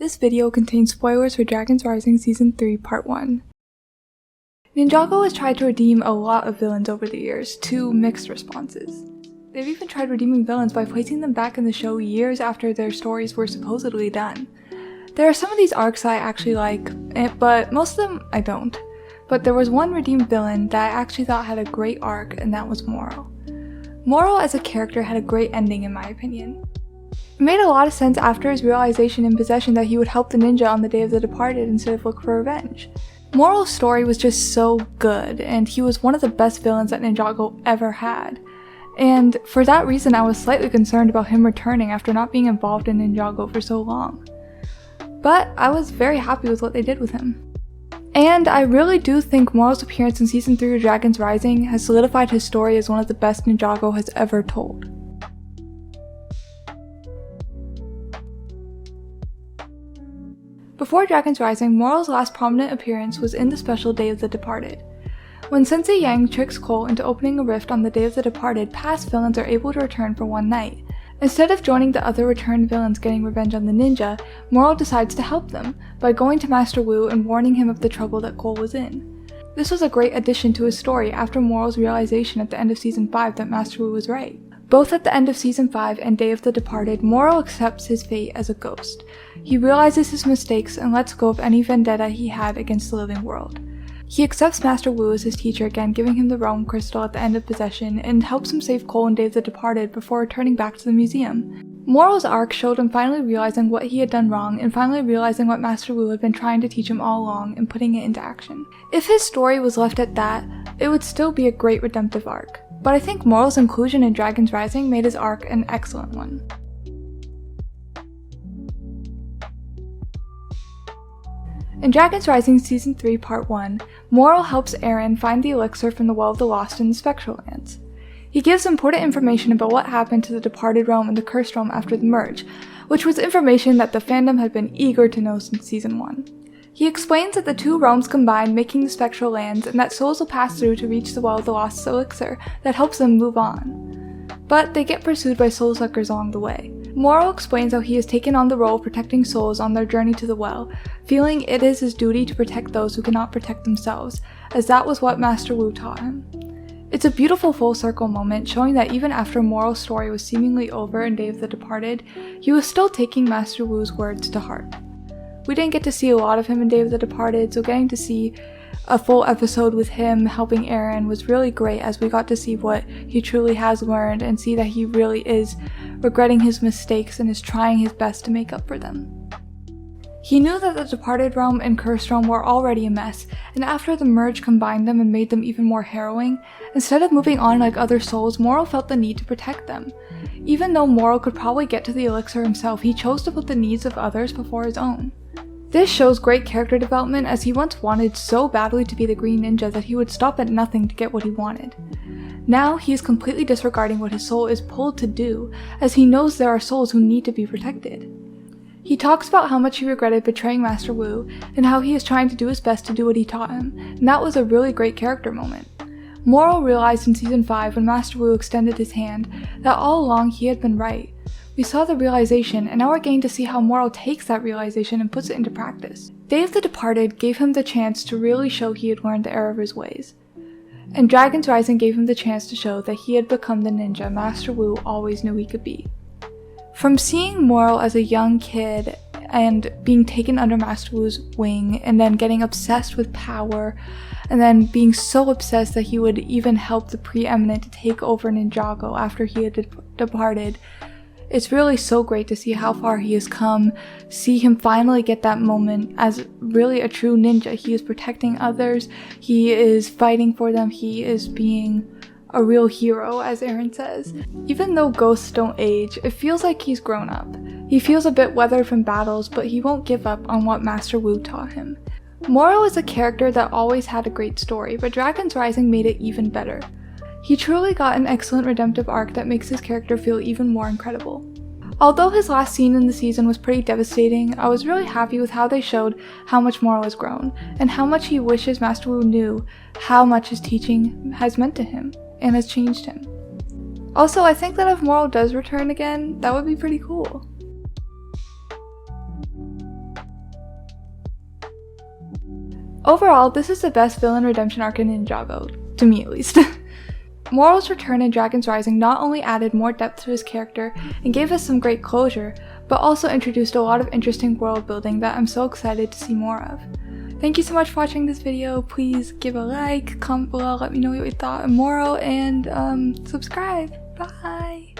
This video contains spoilers for Dragons Rising Season 3 Part 1. Ninjago has tried to redeem a lot of villains over the years, to mixed responses. They've even tried redeeming villains by placing them back in the show years after their stories were supposedly done. There are some of these arcs I actually like, but most of them I don't. But there was one redeemed villain that I actually thought had a great arc, and that was Morro. Morro as a character had a great ending in my opinion. It made a lot of sense after his realization in Possession that he would help the ninja on the Day of the Departed instead of look for revenge. Morro's story was just so good, and he was one of the best villains that Ninjago ever had. And for that reason I was slightly concerned about him returning after not being involved in Ninjago for so long. But I was very happy with what they did with him. And I really do think Morro's appearance in Season 3 of Dragons Rising has solidified his story as one of the best Ninjago has ever told. Before Dragons Rising, Morro's last prominent appearance was in the special Day of the Departed. When Sensei Yang tricks Cole into opening a rift on the Day of the Departed, past villains are able to return for one night. Instead of joining the other returned villains getting revenge on the ninja, Morro decides to help them by going to Master Wu and warning him of the trouble that Cole was in. This was a great addition to his story after Morro's realization at the end of Season 5 that Master Wu was right. Both at the end of Season 5 and Day of the Departed, Morro accepts his fate as a ghost. He realizes his mistakes and lets go of any vendetta he had against the living world. He accepts Master Wu as his teacher again, giving him the Realm Crystal at the end of Possession, and helps him save Cole in Day of the Departed before returning back to the museum. Morro's arc showed him finally realizing what he had done wrong and finally realizing what Master Wu had been trying to teach him all along and putting it into action. If his story was left at that, it would still be a great redemptive arc. But I think Morro's inclusion in Dragons Rising made his arc an excellent one. In Dragons Rising Season 3 Part 1, Morro helps Eren find the elixir from the Well of the Lost in the Spectral Lands. He gives important information about what happened to the Departed Realm and the Cursed Realm after the merge, which was information that the fandom had been eager to know since Season 1. He explains that the two realms combine making the Spectral Lands and that souls will pass through to reach the Well of the Lost elixir that helps them move on. But they get pursued by soul suckers along the way. Morro explains how he has taken on the role of protecting souls on their journey to the well, feeling it is his duty to protect those who cannot protect themselves, as that was what Master Wu taught him. It's a beautiful full circle moment showing that even after Morro's story was seemingly over in Day of the Departed, he was still taking Master Wu's words to heart. We didn't get to see a lot of him in Day of the Departed, so getting to see a full episode with him helping Eren was really great, as we got to see what he truly has learned and see that he really is regretting his mistakes and is trying his best to make up for them. He knew that the Departed Realm and Cursed Realm were already a mess, and after the merge combined them and made them even more harrowing, instead of moving on like other souls, Morro felt the need to protect them. Even though Morro could probably get to the elixir himself, he chose to put the needs of others before his own. This shows great character development, as he once wanted so badly to be the Green Ninja that he would stop at nothing to get what he wanted. Now he is completely disregarding what his soul is pulled to do, as he knows there are souls who need to be protected. He talks about how much he regretted betraying Master Wu, and how he is trying to do his best to do what he taught him, and that was a really great character moment. Morro realized in Season 5 when Master Wu extended his hand that all along he had been right. We saw the realization, and now we're getting to see how Morro takes that realization and puts it into practice. Day of the Departed gave him the chance to really show he had learned the error of his ways. And Dragons Rising gave him the chance to show that he had become the ninja Master Wu always knew he could be. From seeing Morro as a young kid and being taken under Master Wu's wing and then getting obsessed with power and then being so obsessed that he would even help the Preeminent to take over Ninjago after he had departed, it's really so great to see how far he has come, see him finally get that moment as really a true ninja. He is protecting others, he is fighting for them, he is being a real hero, as Eren says. Even though ghosts don't age, it feels like he's grown up. He feels a bit weathered from battles, but he won't give up on what Master Wu taught him. Morro is a character that always had a great story, but Dragons Rising made it even better. He truly got an excellent redemptive arc that makes his character feel even more incredible. Although his last scene in the season was pretty devastating, I was really happy with how they showed how much Morro has grown, and how much he wishes Master Wu knew how much his teaching has meant to him, and has changed him. Also, I think that if Morro does return again, that would be pretty cool. Overall, this is the best villain redemption arc in Ninjago, to me at least. Morro's return in Dragon's Rising not only added more depth to his character and gave us some great closure, but also introduced a lot of interesting world building that I'm so excited to see more of. Thank you so much for watching this video. Please give a like, comment below, let me know what you thought of Morro, and subscribe. Bye!